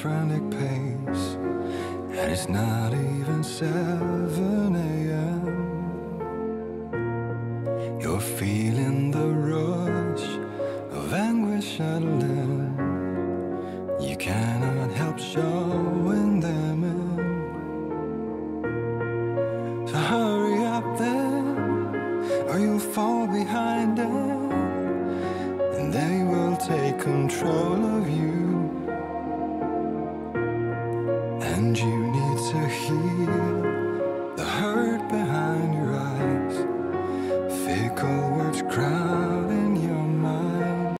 frantic pace, and it's not even 7 a.m. You're feeling the rush of anguish adrenaline. You cannot help showing them in. So hurry up then, or you'll fall behind them, and they will take control of you. And you need to hear